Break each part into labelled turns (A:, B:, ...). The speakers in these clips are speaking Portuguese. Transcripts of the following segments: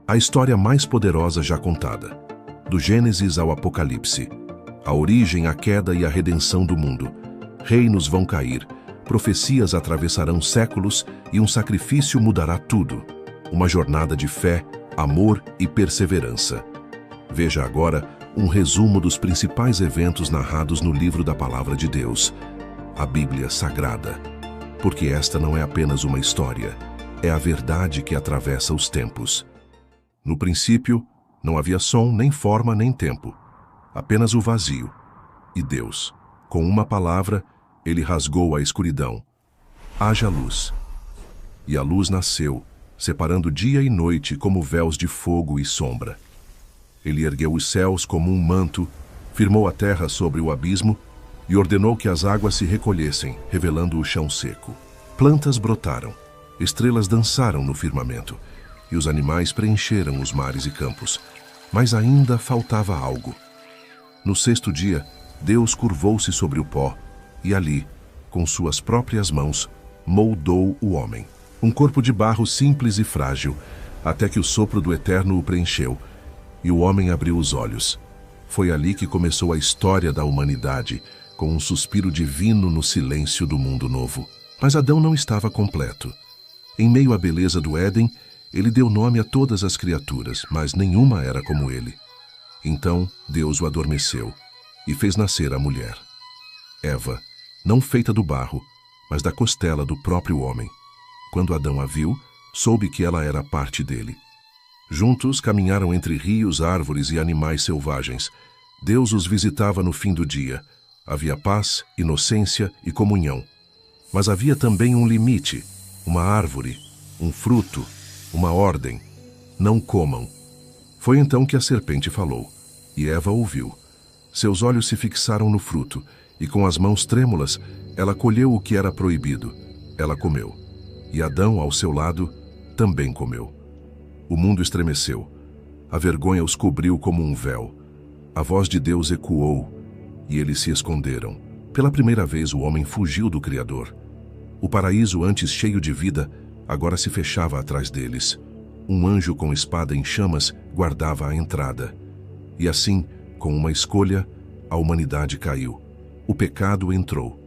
A: A história mais poderosa já contada. Do Gênesis ao Apocalipse. A origem, a queda e a redenção do mundo. Reinos vão cair, profecias atravessarão séculos e um sacrifício mudará tudo. Uma jornada de fé, amor e perseverança. Veja agora um resumo dos principais eventos narrados no livro da Palavra de Deus, a Bíblia Sagrada. Porque esta não é apenas uma história, é a verdade que atravessa os tempos. No princípio, não havia som, nem forma, nem tempo. Apenas o vazio. E Deus, com uma palavra, ele rasgou a escuridão. Haja luz. E a luz nasceu, separando dia e noite como véus de fogo e sombra. Ele ergueu os céus como um manto, firmou a terra sobre o abismo e ordenou que as águas se recolhessem, revelando o chão seco. Plantas brotaram, estrelas dançaram no firmamento, e os animais preencheram os mares e campos. Mas ainda faltava algo. No sexto dia, Deus curvou-se sobre o pó, e ali, com suas próprias mãos, moldou o homem. Um corpo de barro simples e frágil, até que o sopro do Eterno o preencheu, e o homem abriu os olhos. Foi ali que começou a história da humanidade, com um suspiro divino no silêncio do mundo novo. Mas Adão não estava completo. Em meio à beleza do Éden, ele deu nome a todas as criaturas, mas nenhuma era como ele. Então Deus o adormeceu e fez nascer a mulher. Eva, não feita do barro, mas da costela do próprio homem. Quando Adão a viu, soube que ela era parte dele. Juntos caminharam entre rios, árvores e animais selvagens. Deus os visitava no fim do dia. Havia paz, inocência e comunhão. Mas havia também um limite, uma árvore, um fruto, uma ordem. Não comam. Foi então que a serpente falou, e Eva ouviu. Seus olhos se fixaram no fruto, e com as mãos trêmulas, ela colheu o que era proibido. Ela comeu. E Adão, ao seu lado, também comeu. O mundo estremeceu. A vergonha os cobriu como um véu. A voz de Deus ecoou, e eles se esconderam. Pela primeira vez o homem fugiu do Criador. O paraíso, antes cheio de vida, agora se fechava atrás deles. Um anjo com espada em chamas guardava a entrada. E assim, com uma escolha, a humanidade caiu. O pecado entrou.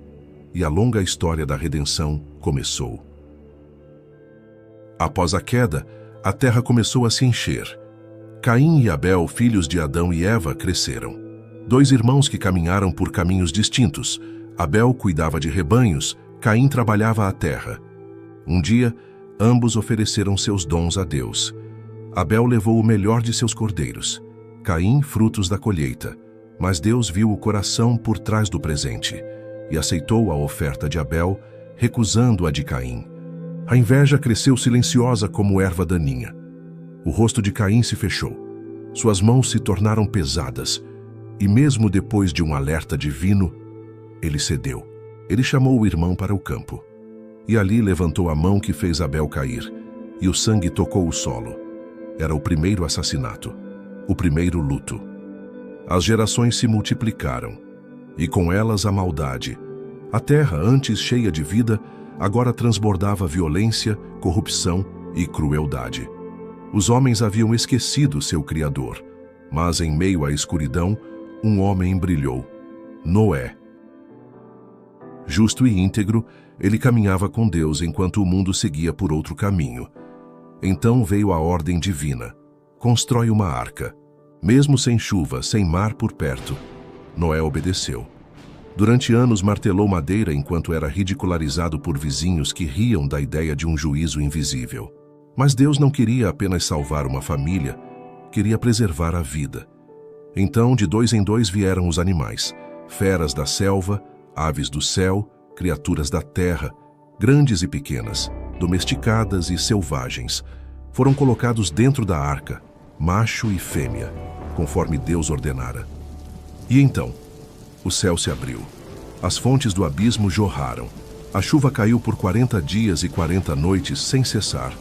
A: E a longa história da redenção começou. Após a queda, a terra começou a se encher. Caim e Abel, filhos de Adão e Eva, cresceram. Dois irmãos que caminharam por caminhos distintos. Abel cuidava de rebanhos, Caim trabalhava a terra. Um dia, ambos ofereceram seus dons a Deus. Abel levou o melhor de seus cordeiros. Caim, frutos da colheita. Mas Deus viu o coração por trás do presente e aceitou a oferta de Abel, recusando a de Caim. A inveja cresceu silenciosa como erva daninha. O rosto de Caim se fechou. Suas mãos se tornaram pesadas. E mesmo depois de um alerta divino, ele cedeu. Ele chamou o irmão para o campo. E ali levantou a mão que fez Abel cair, e o sangue tocou o solo. Era o primeiro assassinato, o primeiro luto. As gerações se multiplicaram, e com elas a maldade. A terra, antes cheia de vida, agora transbordava violência, corrupção e crueldade. Os homens haviam esquecido seu Criador, mas em meio à escuridão, um homem brilhou, Noé. Justo e íntegro, ele caminhava com Deus enquanto o mundo seguia por outro caminho. Então veio a ordem divina. Constrói uma arca. Mesmo sem chuva, sem mar por perto, Noé obedeceu. Durante anos martelou madeira enquanto era ridicularizado por vizinhos que riam da ideia de um juízo invisível. Mas Deus não queria apenas salvar uma família, queria preservar a vida. Então, de 2 em 2 vieram os animais, feras da selva, aves do céu, criaturas da terra, grandes e pequenas, domesticadas e selvagens. Foram colocados dentro da arca, macho e fêmea, conforme Deus ordenara. E então, o céu se abriu. As fontes do abismo jorraram. A chuva caiu por 40 dias e 40 noites sem cessar.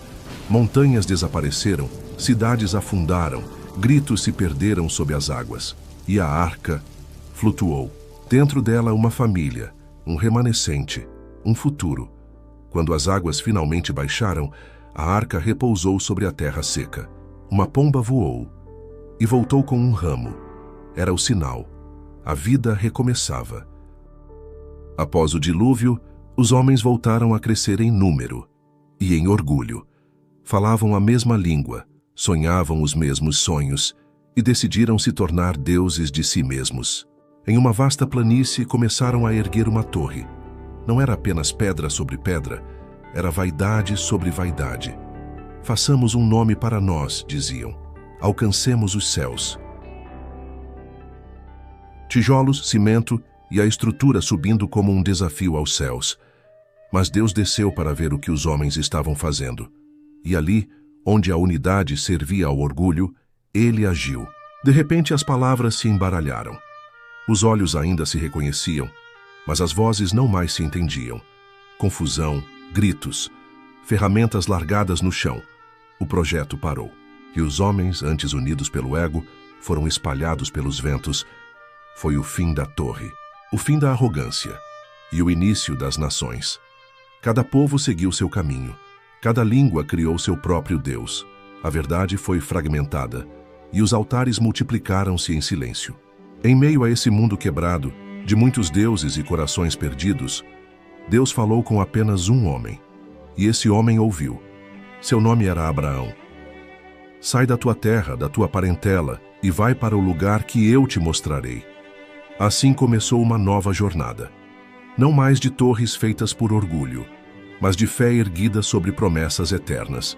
A: Montanhas desapareceram, cidades afundaram, gritos se perderam sob as águas. E a arca flutuou. Dentro dela uma família, um remanescente, um futuro. Quando as águas finalmente baixaram, a arca repousou sobre a terra seca. Uma pomba voou e voltou com um ramo. Era o sinal. A vida recomeçava. Após o dilúvio, os homens voltaram a crescer em número e em orgulho. Falavam a mesma língua, sonhavam os mesmos sonhos e decidiram se tornar deuses de si mesmos. Em uma vasta planície começaram a erguer uma torre. Não era apenas pedra sobre pedra, era vaidade sobre vaidade. Façamos um nome para nós, diziam. Alcancemos os céus. Tijolos, cimento e a estrutura subindo como um desafio aos céus. Mas Deus desceu para ver o que os homens estavam fazendo. E ali, onde a unidade servia ao orgulho, ele agiu. De repente as palavras se embaralharam. Os olhos ainda se reconheciam, mas as vozes não mais se entendiam. Confusão, gritos, ferramentas largadas no chão. O projeto parou. E os homens, antes unidos pelo ego, foram espalhados pelos ventos. Foi o fim da torre, o fim da arrogância e o início das nações. Cada povo seguiu seu caminho. Cada língua criou seu próprio Deus. A verdade foi fragmentada e os altares multiplicaram-se em silêncio. Em meio a esse mundo quebrado, de muitos deuses e corações perdidos, Deus falou com apenas um homem. E esse homem ouviu. Seu nome era Abraão. Sai da tua terra, da tua parentela, e vai para o lugar que eu te mostrarei. Assim começou uma nova jornada. Não mais de torres feitas por orgulho, mas de fé erguida sobre promessas eternas.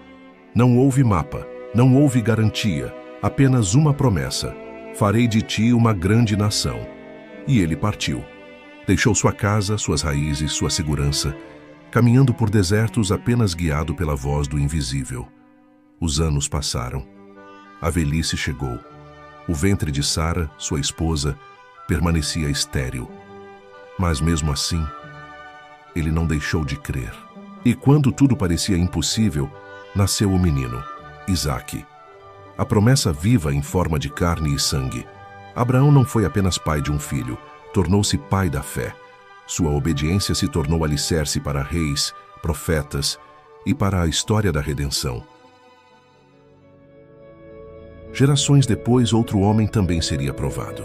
A: Não houve mapa, não houve garantia, apenas uma promessa. Farei de ti uma grande nação. E ele partiu. Deixou sua casa, suas raízes, sua segurança, caminhando por desertos apenas guiado pela voz do invisível. Os anos passaram. A velhice chegou. O ventre de Sara, sua esposa, permanecia estéril. Mas mesmo assim, ele não deixou de crer. E quando tudo parecia impossível, nasceu o menino, Isaque. A promessa viva em forma de carne e sangue. Abraão não foi apenas pai de um filho, tornou-se pai da fé. Sua obediência se tornou alicerce para reis, profetas e para a história da redenção. Gerações depois, outro homem também seria provado.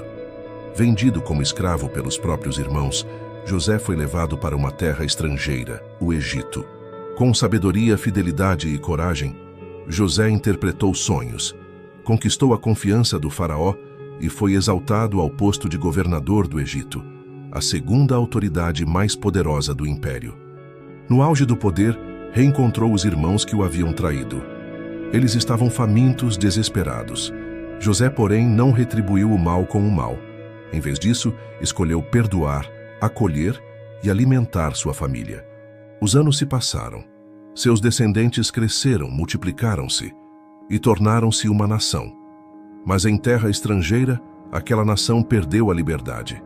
A: Vendido como escravo pelos próprios irmãos, José foi levado para uma terra estrangeira, o Egito. Com sabedoria, fidelidade e coragem, José interpretou sonhos, conquistou a confiança do faraó e foi exaltado ao posto de governador do Egito, a segunda autoridade mais poderosa do império. No auge do poder, reencontrou os irmãos que o haviam traído. Eles estavam famintos, desesperados. José, porém, não retribuiu o mal com o mal. Em vez disso, escolheu perdoar, acolher e alimentar sua família. Os anos se passaram. Seus descendentes cresceram, multiplicaram-se e tornaram-se uma nação. Mas em terra estrangeira, aquela nação perdeu a liberdade.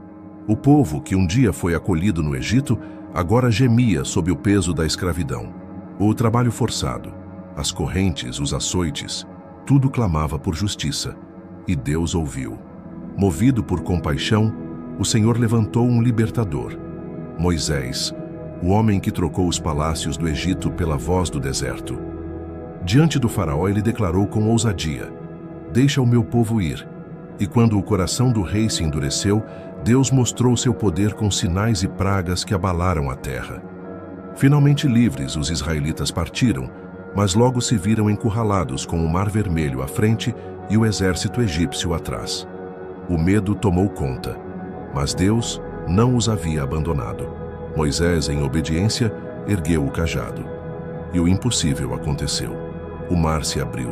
A: O povo que um dia foi acolhido no Egito, agora gemia sob o peso da escravidão. O trabalho forçado, as correntes, os açoites, tudo clamava por justiça. E Deus ouviu. Movido por compaixão, o Senhor levantou um libertador, Moisés, o homem que trocou os palácios do Egito pela voz do deserto. Diante do faraó, ele declarou com ousadia: "Deixa o meu povo ir." E quando o coração do rei se endureceu, Deus mostrou seu poder com sinais e pragas que abalaram a terra. Finalmente livres, os israelitas partiram, mas logo se viram encurralados com o Mar Vermelho à frente e o exército egípcio atrás. O medo tomou conta, mas Deus não os havia abandonado. Moisés, em obediência, ergueu o cajado. E o impossível aconteceu. O mar se abriu.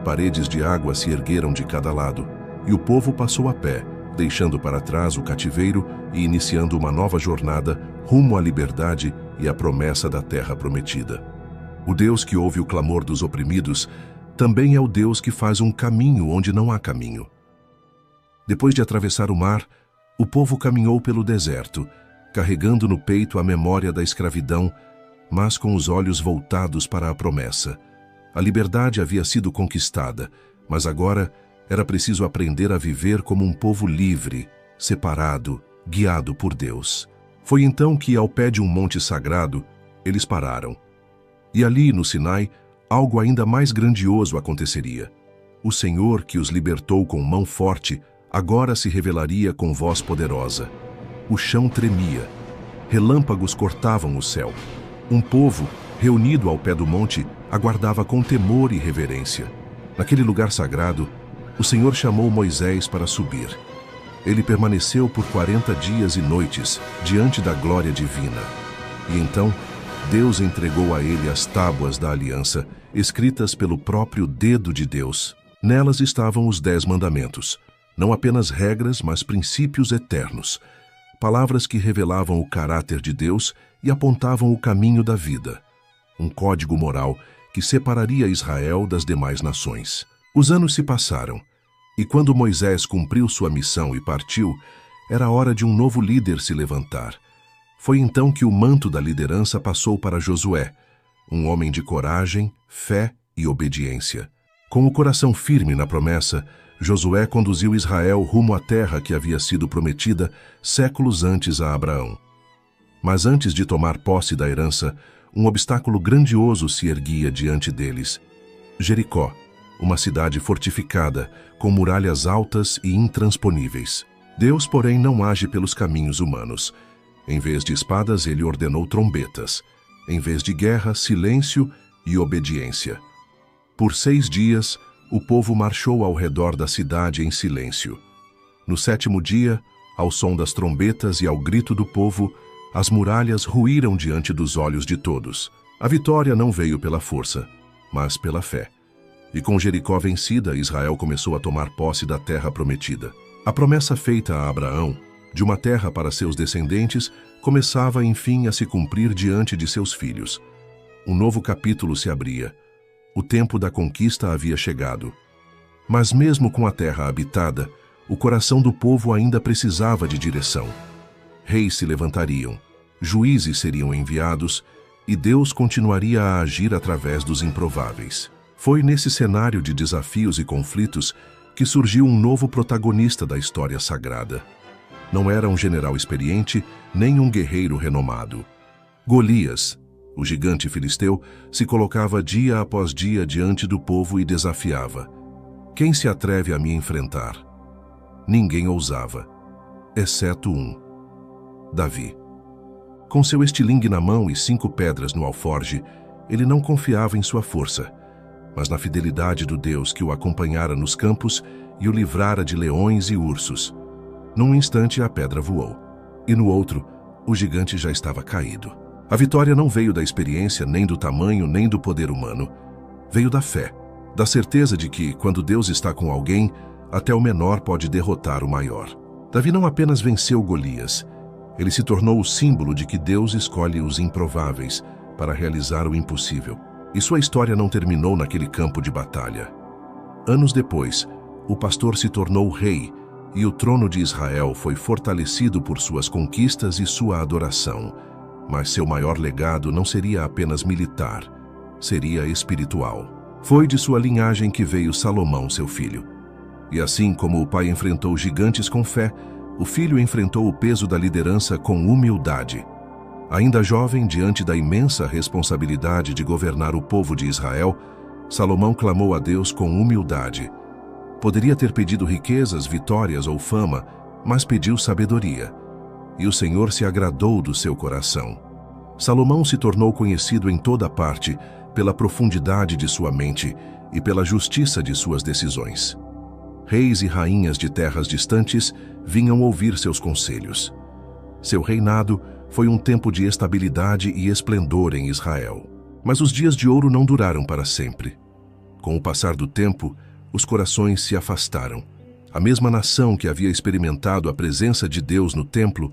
A: Paredes de água se ergueram de cada lado, e o povo passou a pé, deixando para trás o cativeiro e iniciando uma nova jornada rumo à liberdade e à promessa da terra prometida. O Deus que ouve o clamor dos oprimidos também é o Deus que faz um caminho onde não há caminho. Depois de atravessar o mar, o povo caminhou pelo deserto, carregando no peito a memória da escravidão, mas com os olhos voltados para a promessa. A liberdade havia sido conquistada, mas agora era preciso aprender a viver como um povo livre, separado, guiado por Deus. Foi então que, ao pé de um monte sagrado, eles pararam. E ali, no Sinai, algo ainda mais grandioso aconteceria. O Senhor, que os libertou com mão forte, agora se revelaria com voz poderosa. O chão tremia. Relâmpagos cortavam o céu. Um povo, reunido ao pé do monte, aguardava com temor e reverência. Naquele lugar sagrado, o Senhor chamou Moisés para subir. Ele permaneceu por 40 dias e noites diante da glória divina. E então, Deus entregou a ele as tábuas da aliança, escritas pelo próprio dedo de Deus. Nelas estavam os 10 mandamentos, não apenas regras, mas princípios eternos. Palavras que revelavam o caráter de Deus e apontavam o caminho da vida. Um código moral que separaria Israel das demais nações. Os anos se passaram, e quando Moisés cumpriu sua missão e partiu, era hora de um novo líder se levantar. Foi então que o manto da liderança passou para Josué, um homem de coragem, fé e obediência. Com o coração firme na promessa, Josué conduziu Israel rumo à terra que havia sido prometida séculos antes a Abraão. Mas antes de tomar posse da herança, um obstáculo grandioso se erguia diante deles: Jericó, uma cidade fortificada, com muralhas altas e intransponíveis. Deus, porém, não age pelos caminhos humanos. Em vez de espadas, ele ordenou trombetas. Em vez de guerra, silêncio e obediência. Por 6 dias, o povo marchou ao redor da cidade em silêncio. No 7º dia, ao som das trombetas e ao grito do povo, as muralhas ruíram diante dos olhos de todos. A vitória não veio pela força, mas pela fé. E com Jericó vencida, Israel começou a tomar posse da terra prometida. A promessa feita a Abraão, de uma terra para seus descendentes, começava enfim a se cumprir diante de seus filhos. Um novo capítulo se abria. O tempo da conquista havia chegado. Mas mesmo com a terra habitada, o coração do povo ainda precisava de direção. Reis se levantariam, juízes seriam enviados, e Deus continuaria a agir através dos improváveis. Foi nesse cenário de desafios e conflitos que surgiu um novo protagonista da história sagrada. Não era um general experiente, nem um guerreiro renomado. Golias, o gigante filisteu, se colocava dia após dia diante do povo e desafiava: quem se atreve a me enfrentar? Ninguém ousava, exceto um: Davi. Com seu estilingue na mão e 5 pedras no alforje, ele não confiava em sua força, mas na fidelidade do Deus que o acompanhara nos campos e o livrara de leões e ursos. Num instante a pedra voou, e no outro, o gigante já estava caído. A vitória não veio da experiência, nem do tamanho, nem do poder humano. Veio da fé, da certeza de que, quando Deus está com alguém, até o menor pode derrotar o maior. Davi não apenas venceu Golias, ele se tornou o símbolo de que Deus escolhe os improváveis para realizar o impossível. E sua história não terminou naquele campo de batalha. Anos depois, o pastor se tornou rei, e o trono de Israel foi fortalecido por suas conquistas e sua adoração. Mas seu maior legado não seria apenas militar, seria espiritual. Foi de sua linhagem que veio Salomão, seu filho. E assim como o pai enfrentou gigantes com fé, o filho enfrentou o peso da liderança com humildade. Ainda jovem, diante da imensa responsabilidade de governar o povo de Israel, Salomão clamou a Deus com humildade. Poderia ter pedido riquezas, vitórias ou fama, mas pediu sabedoria. E o Senhor se agradou do seu coração. Salomão se tornou conhecido em toda parte pela profundidade de sua mente e pela justiça de suas decisões. Reis e rainhas de terras distantes vinham ouvir seus conselhos. Seu reinado foi um tempo de estabilidade e esplendor em Israel. Mas os dias de ouro não duraram para sempre. Com o passar do tempo, os corações se afastaram. A mesma nação que havia experimentado a presença de Deus no templo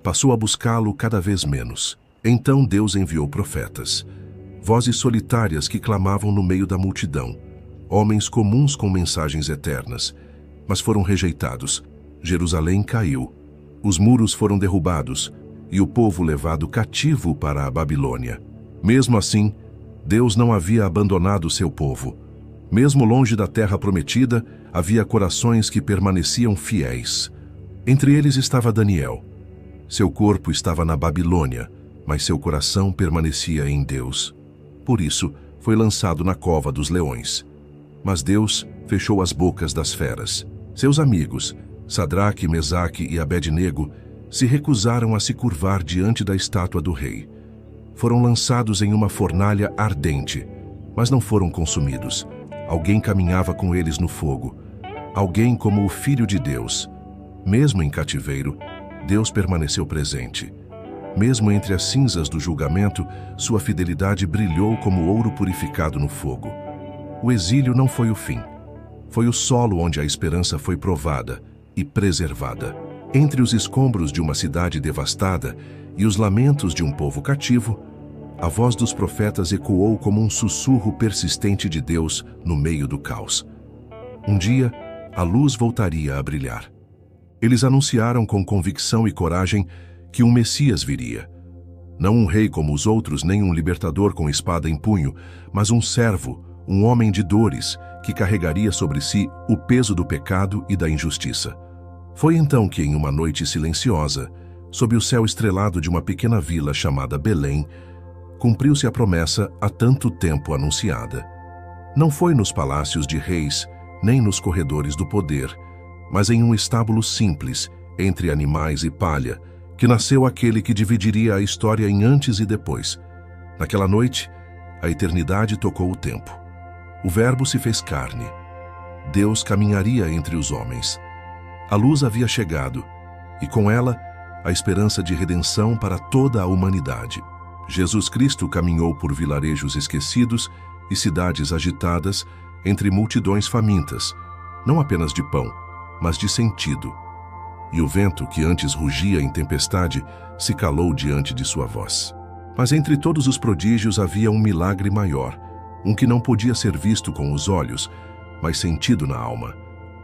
A: passou a buscá-lo cada vez menos. Então Deus enviou profetas, vozes solitárias que clamavam no meio da multidão, homens comuns com mensagens eternas, mas foram rejeitados. Jerusalém caiu, os muros foram derrubados e o povo levado cativo para a Babilônia. Mesmo assim, Deus não havia abandonado seu povo. Mesmo longe da terra prometida, havia corações que permaneciam fiéis. Entre eles estava Daniel. Seu corpo estava na Babilônia, mas seu coração permanecia em Deus. Por isso, foi lançado na cova dos leões. Mas Deus fechou as bocas das feras. Seus amigos, Sadraque, Mesaque e Abednego, se recusaram a se curvar diante da estátua do rei. Foram lançados em uma fornalha ardente, mas não foram consumidos. Alguém caminhava com eles no fogo. Alguém como o Filho de Deus. Mesmo em cativeiro, Deus permaneceu presente. Mesmo entre as cinzas do julgamento, sua fidelidade brilhou como ouro purificado no fogo. O exílio não foi o fim. Foi o solo onde a esperança foi provada e preservada. Entre os escombros de uma cidade devastada e os lamentos de um povo cativo, a voz dos profetas ecoou como um sussurro persistente de Deus no meio do caos. Um dia, a luz voltaria a brilhar. Eles anunciaram com convicção e coragem que um Messias viria. Não um rei como os outros, nem um libertador com espada em punho, mas um servo, um homem de dores, que carregaria sobre si o peso do pecado e da injustiça. Foi então que, em uma noite silenciosa, sob o céu estrelado de uma pequena vila chamada Belém, cumpriu-se a promessa há tanto tempo anunciada. Não foi nos palácios de reis, nem nos corredores do poder, mas em um estábulo simples, entre animais e palha, que nasceu aquele que dividiria a história em antes e depois. Naquela noite, a eternidade tocou o tempo. O Verbo se fez carne. Deus caminharia entre os homens. A luz havia chegado, e com ela, a esperança de redenção para toda a humanidade. Jesus Cristo caminhou por vilarejos esquecidos e cidades agitadas, entre multidões famintas, não apenas de pão, mas de sentido. E o vento, que antes rugia em tempestade, se calou diante de sua voz. Mas entre todos os prodígios havia um milagre maior, um que não podia ser visto com os olhos, mas sentido na alma.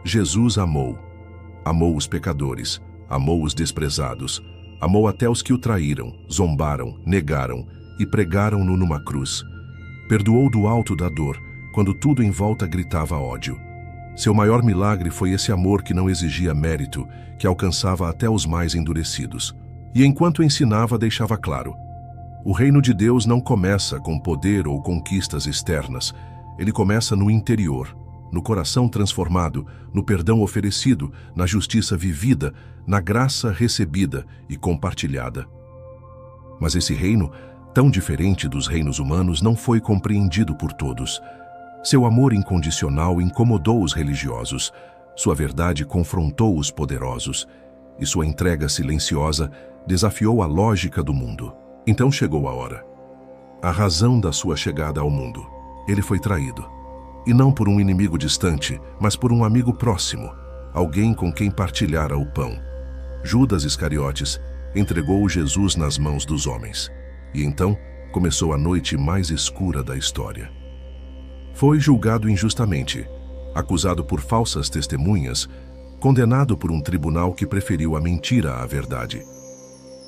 A: Jesus amou. Amou os pecadores, amou os desprezados, amou até os que o traíram, zombaram, negaram e pregaram-no numa cruz. Perdoou do alto da dor, quando tudo em volta gritava ódio. Seu maior milagre foi esse amor que não exigia mérito, que alcançava até os mais endurecidos. E enquanto ensinava, deixava claro: o reino de Deus não começa com poder ou conquistas externas. Ele começa no interior, no coração transformado, no perdão oferecido, na justiça vivida, na graça recebida e compartilhada. Mas esse reino, tão diferente dos reinos humanos, não foi compreendido por todos. Seu amor incondicional incomodou os religiosos, sua verdade confrontou os poderosos, e sua entrega silenciosa desafiou a lógica do mundo. Então chegou a hora. A razão da sua chegada ao mundo. Ele foi traído. E não por um inimigo distante, mas por um amigo próximo, alguém com quem partilhara o pão. Judas Iscariotes entregou Jesus nas mãos dos homens. E então começou a noite mais escura da história. Foi julgado injustamente, acusado por falsas testemunhas, condenado por um tribunal que preferiu a mentira à verdade.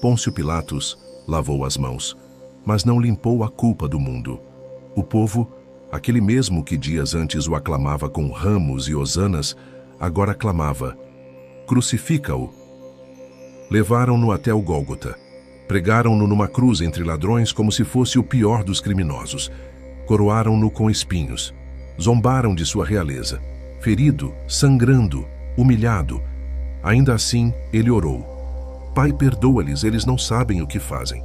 A: Pôncio Pilatos lavou as mãos, mas não limpou a culpa do mundo. O povo, aquele mesmo que dias antes o aclamava com ramos e hosanas, agora clamava: crucifica-o. Levaram-no até o Gólgota. Pregaram-no numa cruz entre ladrões como se fosse o pior dos criminosos. Coroaram-no com espinhos. Zombaram de sua realeza. Ferido, sangrando, humilhado. Ainda assim, ele orou: Pai, perdoa-lhes, eles não sabem o que fazem.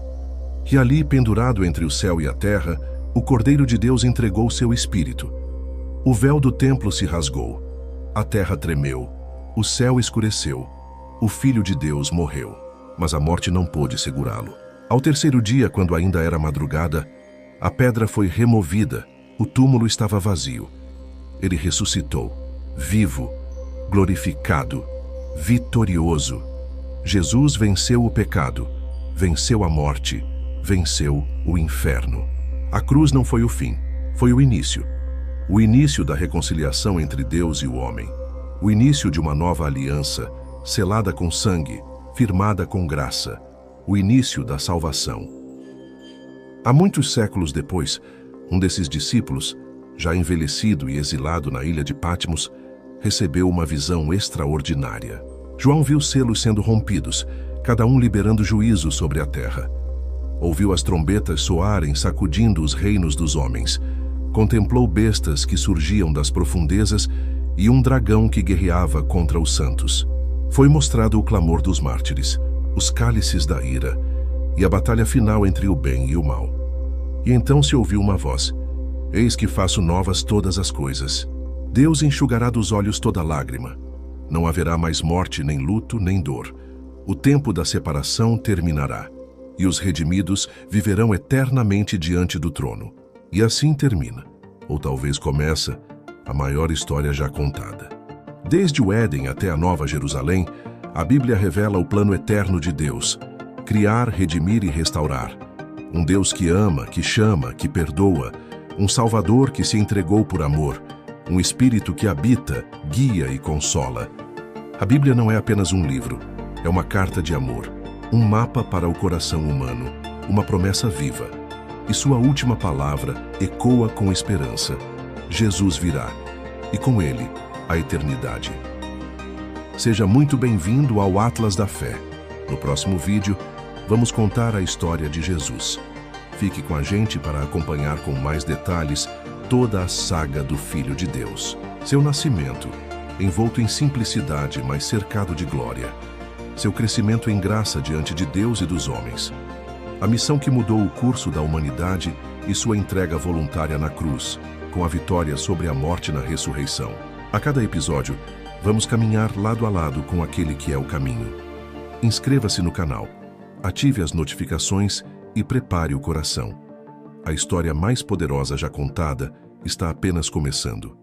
A: E ali, pendurado entre o céu e a terra, o Cordeiro de Deus entregou seu espírito. O véu do templo se rasgou. A terra tremeu. O céu escureceu. O Filho de Deus morreu. Mas a morte não pôde segurá-lo. Ao terceiro dia, quando ainda era madrugada, a pedra foi removida. O túmulo estava vazio. Ele ressuscitou, vivo, glorificado, vitorioso. Jesus venceu o pecado, venceu a morte, venceu o inferno. A cruz não foi o fim, foi o início. O início da reconciliação entre Deus e o homem. O início de uma nova aliança, selada com sangue, firmada com graça. O início da salvação. Há muitos séculos depois, um desses discípulos, já envelhecido e exilado na ilha de Patmos, recebeu uma visão extraordinária. João viu selos sendo rompidos, cada um liberando juízo sobre a terra. Ouviu as trombetas soarem, sacudindo os reinos dos homens. Contemplou bestas que surgiam das profundezas e um dragão que guerreava contra os santos. Foi mostrado o clamor dos mártires, os cálices da ira, e a batalha final entre o bem e o mal. E então se ouviu uma voz: Eis que faço novas todas as coisas. Deus enxugará dos olhos toda lágrima. Não haverá mais morte, nem luto, nem dor. O tempo da separação terminará, e os redimidos viverão eternamente diante do trono. E assim termina, ou talvez começa, a maior história já contada. Desde o Éden até a Nova Jerusalém, a Bíblia revela o plano eterno de Deus: criar, redimir e restaurar. Um Deus que ama, que chama, que perdoa, um Salvador que se entregou por amor, um Espírito que habita, guia e consola. A Bíblia não é apenas um livro, é uma carta de amor, um mapa para o coração humano, uma promessa viva. E sua última palavra ecoa com esperança: Jesus virá, e com ele, a eternidade. Seja muito bem-vindo ao Atlas da Fé. No próximo vídeo, vamos contar a história de Jesus. Fique com a gente para acompanhar com mais detalhes toda a saga do Filho de Deus. Seu nascimento, envolto em simplicidade, mas cercado de glória. Seu crescimento em graça diante de Deus e dos homens. A missão que mudou o curso da humanidade e sua entrega voluntária na cruz, com a vitória sobre a morte na ressurreição. A cada episódio, vamos caminhar lado a lado com aquele que é o caminho. Inscreva-se no canal, ative as notificações e prepare o coração. A história mais poderosa já contada está apenas começando.